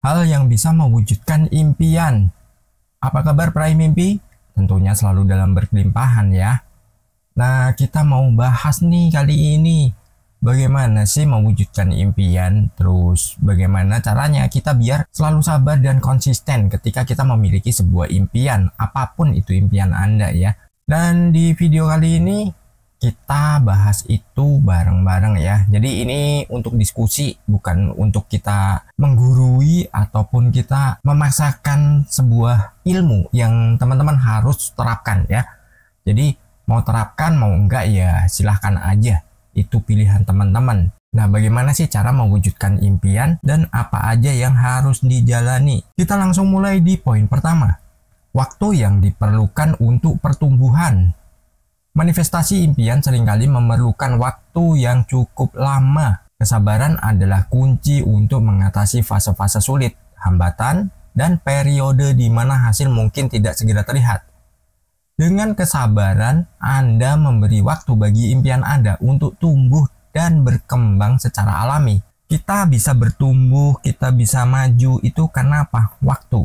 hal yang bisa mewujudkan impian. Apa kabar peraih mimpi? Tentunya selalu dalam berkelimpahan ya. Nah, kita mau bahas nih kali ini, bagaimana sih mewujudkan impian, terus bagaimana caranya kita biar selalu sabar dan konsisten ketika kita memiliki sebuah impian, apapun itu impian Anda ya. Dan di video kali ini, kita bahas itu bareng-bareng ya. Jadi ini untuk diskusi, bukan untuk kita menggurui ataupun kita memaksakan sebuah ilmu yang teman-teman harus terapkan ya. Jadi mau terapkan mau enggak ya silahkan aja. Itu pilihan teman-teman. Nah, bagaimana sih cara mewujudkan impian dan apa aja yang harus dijalani? Kita langsung mulai di poin pertama. Waktu yang diperlukan untuk pertumbuhan. Manifestasi impian seringkali memerlukan waktu yang cukup lama. Kesabaran adalah kunci untuk mengatasi fase-fase sulit, hambatan, dan periode di mana hasil mungkin tidak segera terlihat. Dengan kesabaran, Anda memberi waktu bagi impian Anda untuk tumbuh dan berkembang secara alami. Kita bisa bertumbuh, kita bisa maju, itu karena apa? Waktu.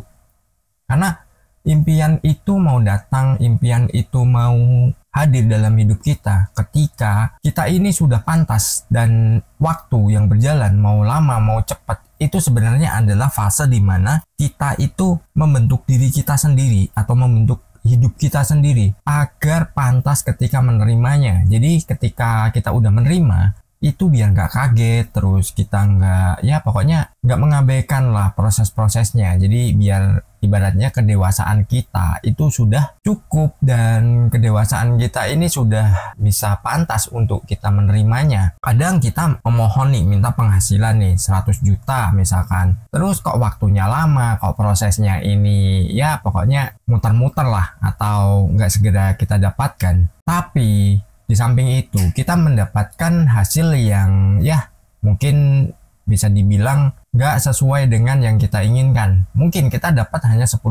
Karena impian itu mau datang, impian itu mau hadir dalam hidup kita ketika kita ini sudah pantas, dan waktu yang berjalan mau lama mau cepat itu sebenarnya adalah fase di mana kita itu membentuk diri kita sendiri atau membentuk hidup kita sendiri agar pantas ketika menerimanya. Jadi ketika kita udah menerima itu biar nggak kaget, terus kita nggak, ya pokoknya nggak mengabaikan lah proses-prosesnya. Jadi biar ibaratnya kedewasaan kita itu sudah cukup dan kedewasaan kita ini sudah bisa pantas untuk kita menerimanya. Kadang kita memohon nih, minta penghasilan nih 100 juta misalkan, terus kok waktunya lama, kok prosesnya ini ya pokoknya muter-muter lah atau nggak segera kita dapatkan. Tapi di samping itu, kita mendapatkan hasil yang ya mungkin bisa dibilang nggak sesuai dengan yang kita inginkan. Mungkin kita dapat hanya 10%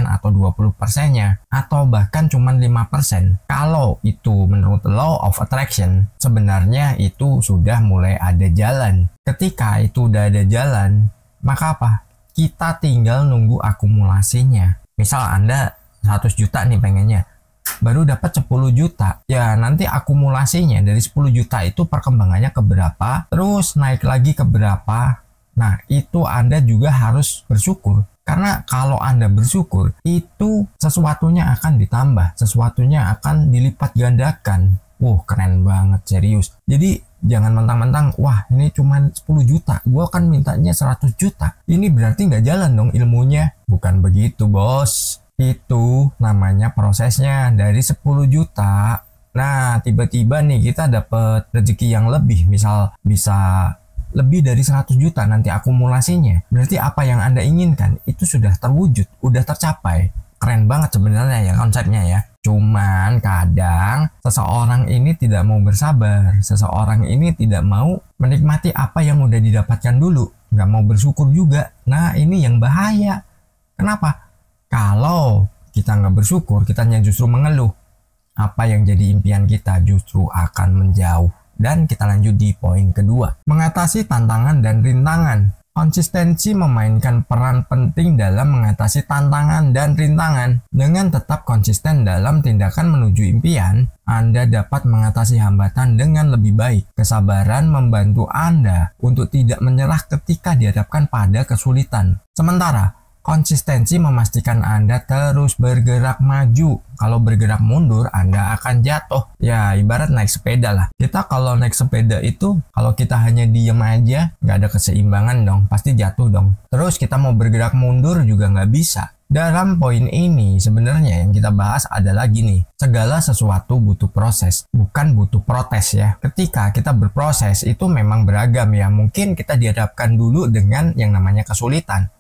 atau 20%-nya, atau bahkan cuma 5%. Kalau itu menurut Law of Attraction, sebenarnya itu sudah mulai ada jalan. Ketika itu udah ada jalan, maka apa? Kita tinggal nunggu akumulasinya. Misal Anda 100 juta nih pengennya, baru dapat 10 juta. Ya nanti akumulasinya dari 10 juta itu perkembangannya ke berapa, terus naik lagi ke berapa. Nah, itu Anda juga harus bersyukur. Karena kalau Anda bersyukur, itu sesuatunya akan ditambah, sesuatunya akan dilipat gandakan. Keren banget, serius. Jadi jangan mentang-mentang, wah ini cuma 10 juta, gua kan mintanya 100 juta. Ini berarti nggak jalan dong ilmunya. Bukan begitu, bos. Itu namanya prosesnya. Dari 10 juta, nah tiba-tiba nih kita dapat rezeki yang lebih, misal bisa lebih dari 100 juta nanti akumulasinya. Berarti apa yang Anda inginkan itu sudah terwujud, udah tercapai. Keren banget sebenarnya ya konsepnya ya. Cuman kadang seseorang ini tidak mau bersabar, seseorang ini tidak mau menikmati apa yang udah didapatkan dulu, nggak mau bersyukur juga. Nah ini yang bahaya. Kenapa? Kalau kita nggak bersyukur, kitanya justru mengeluh, apa yang jadi impian kita justru akan menjauh. Dan kita lanjut di poin kedua. Mengatasi tantangan dan rintangan. Konsistensi memainkan peran penting dalam mengatasi tantangan dan rintangan. Dengan tetap konsisten dalam tindakan menuju impian, Anda dapat mengatasi hambatan dengan lebih baik. Kesabaran membantu Anda untuk tidak menyerah ketika dihadapkan pada kesulitan. Sementara konsistensi memastikan Anda terus bergerak maju. Kalau bergerak mundur, Anda akan jatuh. Ya, ibarat naik sepeda lah. Kita kalau naik sepeda itu, kalau kita hanya diem aja, nggak ada keseimbangan dong. Pasti jatuh dong. Terus kita mau bergerak mundur juga nggak bisa. Dalam poin ini, sebenarnya yang kita bahas adalah gini. Segala sesuatu butuh proses, bukan butuh protes ya. Ketika kita berproses, itu memang beragam ya. Mungkin kita dihadapkan dulu dengan yang namanya kesulitan.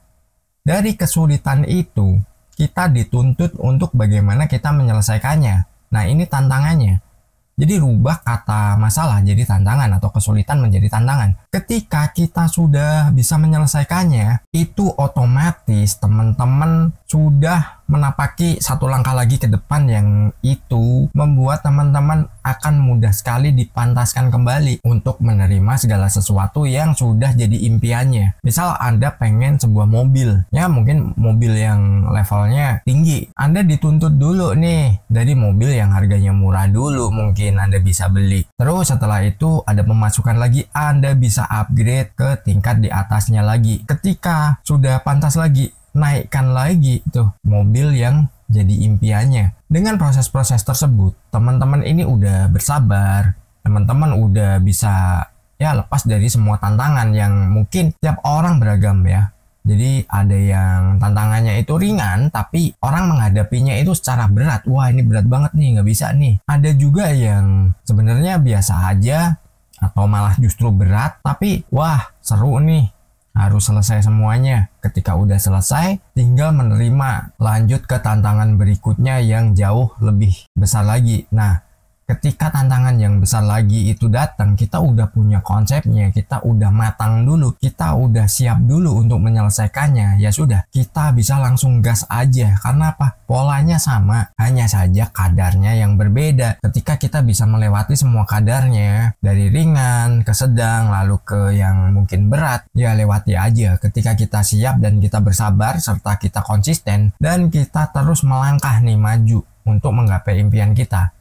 Dari kesulitan itu, kita dituntut untuk bagaimana kita menyelesaikannya. Nah, ini tantangannya. Jadi rubah kata masalah jadi tantangan atau kesulitan menjadi tantangan. Ketika kita sudah bisa menyelesaikannya, itu otomatis teman-teman sudah menapaki satu langkah lagi ke depan, yang itu membuat teman-teman akan mudah sekali dipantaskan kembali untuk menerima segala sesuatu yang sudah jadi impiannya. Misal Anda pengen sebuah mobil, ya mungkin mobil yang levelnya tinggi. Anda dituntut dulu nih dari mobil yang harganya murah dulu, mungkin Anda bisa beli. Terus setelah itu ada pemasukan lagi, Anda bisa upgrade ke tingkat di atasnya lagi. Ketika sudah pantas lagi, naikkan lagi tuh mobil yang jadi impiannya. Dengan proses-proses tersebut, teman-teman ini udah bersabar, teman-teman udah bisa ya lepas dari semua tantangan yang mungkin tiap orang beragam ya. Jadi ada yang tantangannya itu ringan, tapi orang menghadapinya itu secara berat. Wah, ini berat banget nih, nggak bisa nih. Ada juga yang sebenarnya biasa aja atau malah justru berat, tapi wah seru nih, harus selesai semuanya. Ketika udah selesai, tinggal menerima, lanjut ke tantangan berikutnya yang jauh lebih besar lagi. Nah, ketika tantangan yang besar lagi itu datang, kita udah punya konsepnya, kita udah matang dulu, kita udah siap dulu untuk menyelesaikannya. Ya sudah, kita bisa langsung gas aja. Karena apa? Polanya sama, hanya saja kadarnya yang berbeda. Ketika kita bisa melewati semua kadarnya, dari ringan ke sedang, lalu ke yang mungkin berat, ya lewati aja. Ketika kita siap dan kita bersabar, serta kita konsisten, dan kita terus melangkah nih maju untuk menggapai impian kita,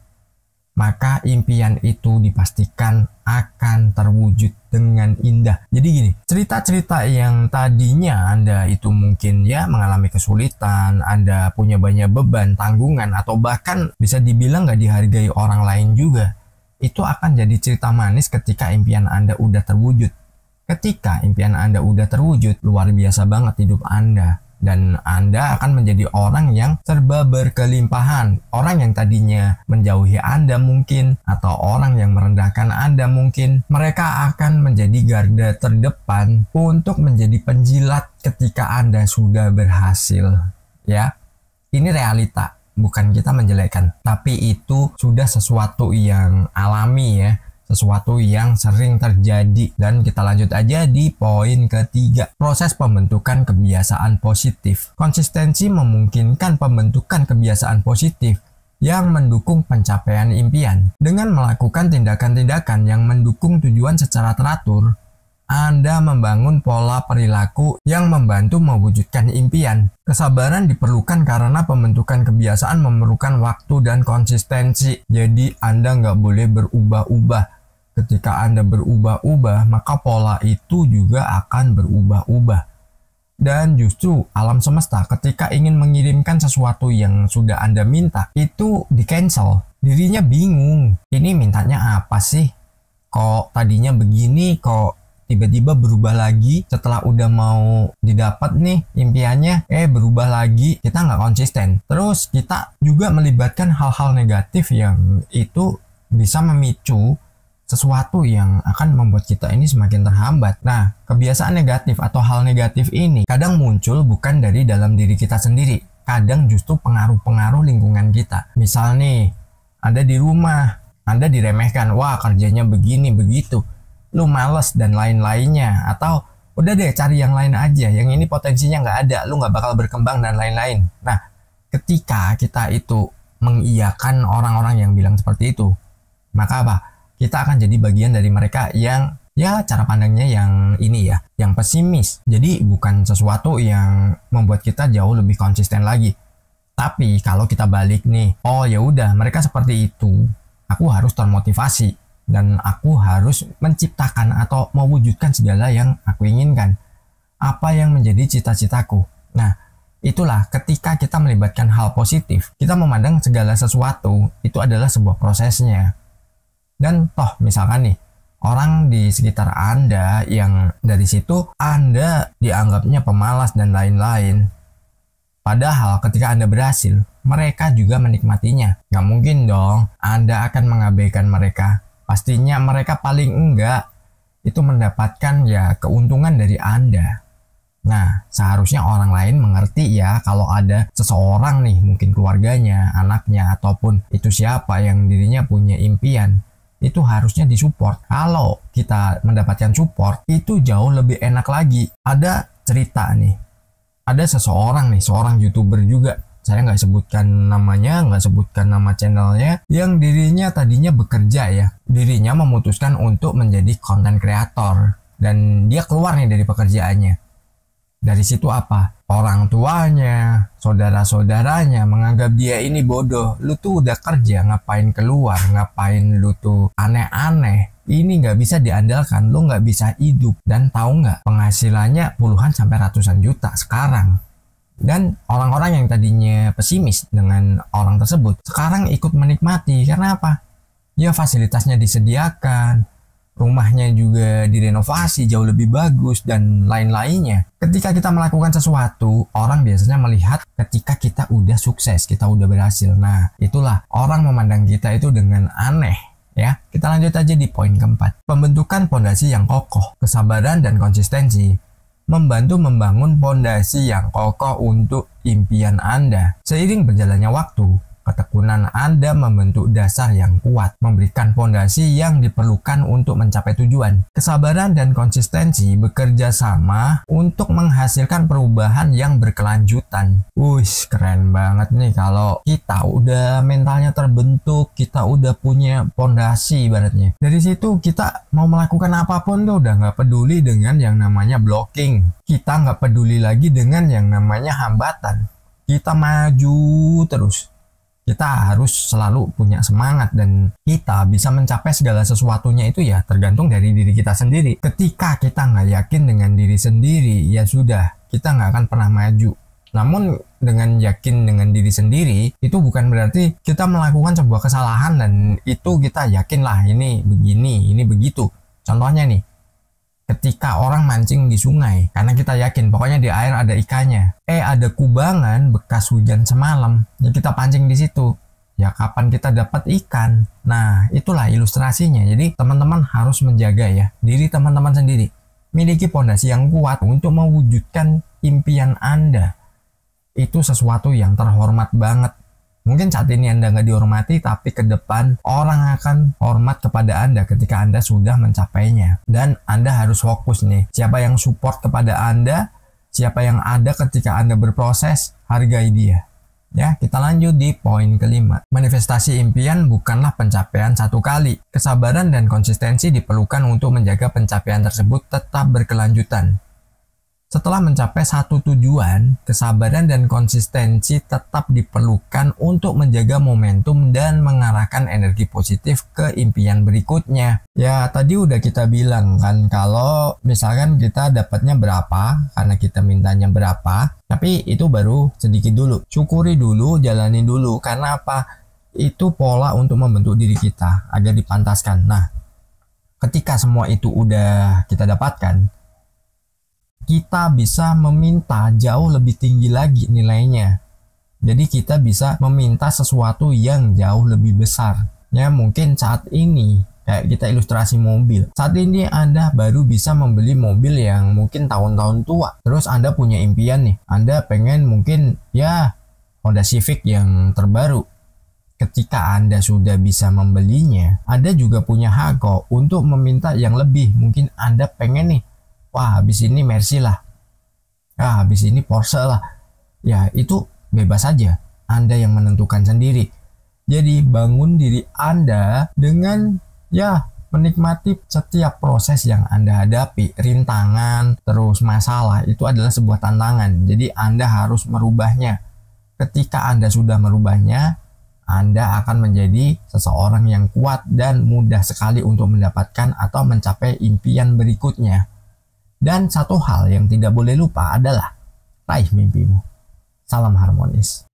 maka impian itu dipastikan akan terwujud dengan indah. Jadi gini, cerita-cerita yang tadinya Anda itu mungkin ya mengalami kesulitan, Anda punya banyak beban, tanggungan, atau bahkan bisa dibilang nggak dihargai orang lain juga, itu akan jadi cerita manis ketika impian Anda udah terwujud. Ketika impian Anda udah terwujud, luar biasa banget hidup Anda. Dan Anda akan menjadi orang yang serba berkelimpahan. Orang yang tadinya menjauhi Anda mungkin, atau orang yang merendahkan Anda mungkin, mereka akan menjadi garda terdepan untuk menjadi penjilat ketika Anda sudah berhasil. Ya, ini realita, bukan kita menjelekkan, tapi itu sudah sesuatu yang alami ya, sesuatu yang sering terjadi. Dan kita lanjut aja di poin ketiga, proses pembentukan kebiasaan positif. Konsistensi memungkinkan pembentukan kebiasaan positif yang mendukung pencapaian impian. Dengan melakukan tindakan-tindakan yang mendukung tujuan secara teratur, Anda membangun pola perilaku yang membantu mewujudkan impian. Kesabaran diperlukan karena pembentukan kebiasaan memerlukan waktu dan konsistensi. Jadi Anda nggak boleh berubah-ubah. Ketika Anda berubah-ubah, maka pola itu juga akan berubah-ubah. Dan justru alam semesta ketika ingin mengirimkan sesuatu yang sudah Anda minta, itu di-cancel. Dirinya bingung, ini mintanya apa sih? Kok tadinya begini, kok tiba-tiba berubah lagi setelah udah mau didapat nih impiannya, berubah lagi. Kita nggak konsisten. Terus kita juga melibatkan hal-hal negatif yang itu bisa memicu sesuatu yang akan membuat kita ini semakin terhambat. Nah, kebiasaan negatif atau hal negatif ini kadang muncul bukan dari dalam diri kita sendiri, kadang justru pengaruh-pengaruh lingkungan kita. Misal nih, Anda di rumah, Anda diremehkan, wah kerjanya begini begitu, lu males dan lain-lainnya, atau udah deh cari yang lain aja, yang ini potensinya nggak ada, lu nggak bakal berkembang dan lain-lain. Nah, ketika kita itu mengiyakan orang-orang yang bilang seperti itu, maka apa? Kita akan jadi bagian dari mereka yang ya cara pandangnya yang ini ya, yang pesimis. Jadi bukan sesuatu yang membuat kita jauh lebih konsisten lagi. Tapi kalau kita balik nih, oh ya udah mereka seperti itu, aku harus termotivasi dan aku harus menciptakan atau mewujudkan segala yang aku inginkan. Apa yang menjadi cita-citaku. Nah, itulah ketika kita melibatkan hal positif, kita memandang segala sesuatu itu adalah sebuah prosesnya. Dan toh misalkan nih, orang di sekitar Anda yang dari situ Anda dianggapnya pemalas dan lain-lain. Padahal ketika Anda berhasil, mereka juga menikmatinya. Gak mungkin dong Anda akan mengabaikan mereka. Pastinya mereka paling enggak itu mendapatkan ya keuntungan dari Anda. Nah, seharusnya orang lain mengerti ya kalau ada seseorang nih, mungkin keluarganya, anaknya, ataupun itu siapa yang dirinya punya impian. itu harusnya disupport. Kalau kita mendapatkan support, itu jauh lebih enak lagi. Ada cerita nih, ada seseorang nih, seorang YouTuber juga, saya nggak sebutkan namanya, nggak sebutkan nama channelnya, yang dirinya tadinya bekerja ya, dirinya memutuskan untuk menjadi content creator, dan dia keluar nih dari pekerjaannya. Dari situ apa? Orang tuanya, saudara-saudaranya menganggap dia ini bodoh. Lu tuh udah kerja, ngapain keluar? Ngapain lu tuh aneh-aneh? Ini nggak bisa diandalkan, lu nggak bisa hidup. Dan tahu nggak, penghasilannya puluhan sampai ratusan juta sekarang. Dan orang-orang yang tadinya pesimis dengan orang tersebut, sekarang ikut menikmati. Karena apa? Ya fasilitasnya disediakan, rumahnya juga direnovasi jauh lebih bagus, dan lain-lainnya. Ketika kita melakukan sesuatu, orang biasanya melihat ketika kita udah sukses, kita udah berhasil. Nah, itulah orang memandang kita itu dengan aneh. Ya, kita lanjut aja di poin keempat. Pembentukan pondasi yang kokoh, kesabaran dan konsistensi membantu membangun pondasi yang kokoh untuk impian Anda. Seiring berjalannya waktu, ketekunan Anda membentuk dasar yang kuat, memberikan pondasi yang diperlukan untuk mencapai tujuan. Kesabaran dan konsistensi bekerja sama untuk menghasilkan perubahan yang berkelanjutan. Wush, keren banget nih kalau kita udah mentalnya terbentuk, kita udah punya pondasi ibaratnya. Dari situ kita mau melakukan apapun tuh udah nggak peduli dengan yang namanya blocking. Kita nggak peduli lagi dengan yang namanya hambatan. Kita maju terus. Kita harus selalu punya semangat, dan kita bisa mencapai segala sesuatunya itu ya tergantung dari diri kita sendiri. Ketika kita nggak yakin dengan diri sendiri, ya sudah, kita nggak akan pernah maju. Namun dengan yakin dengan diri sendiri, itu bukan berarti kita melakukan sebuah kesalahan dan itu kita yakin lah ini begini, ini begitu. Contohnya nih, ketika orang mancing di sungai, karena kita yakin pokoknya di air ada ikannya. Ada kubangan bekas hujan semalam, ya kita pancing di situ. Ya kapan kita dapat ikan? Nah, itulah ilustrasinya. Jadi teman-teman harus menjaga ya diri teman-teman sendiri. Miliki pondasi yang kuat untuk mewujudkan impian Anda. Itu sesuatu yang terhormat banget. Mungkin saat ini Anda nggak dihormati, tapi ke depan orang akan hormat kepada Anda ketika Anda sudah mencapainya. Dan Anda harus fokus nih, siapa yang support kepada Anda, siapa yang ada ketika Anda berproses, hargai dia. Ya, kita lanjut di poin kelima. Manifestasi impian bukanlah pencapaian satu kali. Kesabaran dan konsistensi diperlukan untuk menjaga pencapaian tersebut tetap berkelanjutan. Setelah mencapai satu tujuan, kesabaran dan konsistensi tetap diperlukan untuk menjaga momentum dan mengarahkan energi positif ke impian berikutnya. Ya, tadi udah kita bilang kan kalau misalkan kita dapatnya berapa, karena kita mintanya berapa, tapi itu baru sedikit dulu. Syukuri dulu, jalani dulu. Karena apa? Itu pola untuk membentuk diri kita agar dipantaskan. Nah, ketika semua itu udah kita dapatkan, kita bisa meminta jauh lebih tinggi lagi nilainya. Jadi kita bisa meminta sesuatu yang jauh lebih besar. Ya mungkin saat ini kayak kita ilustrasi mobil. Saat ini Anda baru bisa membeli mobil yang mungkin tahun-tahun tua. Terus Anda punya impian nih. Anda pengen mungkin ya Honda Civic yang terbaru. Ketika Anda sudah bisa membelinya, Anda juga punya hak kok untuk meminta yang lebih. Mungkin Anda pengen nih, wah habis ini Mercy lah, habis ini Porsche lah. Ya itu bebas saja, Anda yang menentukan sendiri. Jadi bangun diri Anda dengan ya menikmati setiap proses yang Anda hadapi. Rintangan, terus masalah, itu adalah sebuah tantangan. Jadi Anda harus merubahnya. Ketika Anda sudah merubahnya, Anda akan menjadi seseorang yang kuat dan mudah sekali untuk mendapatkan atau mencapai impian berikutnya. Dan satu hal yang tidak boleh lupa adalah raih mimpimu. Salam harmonis.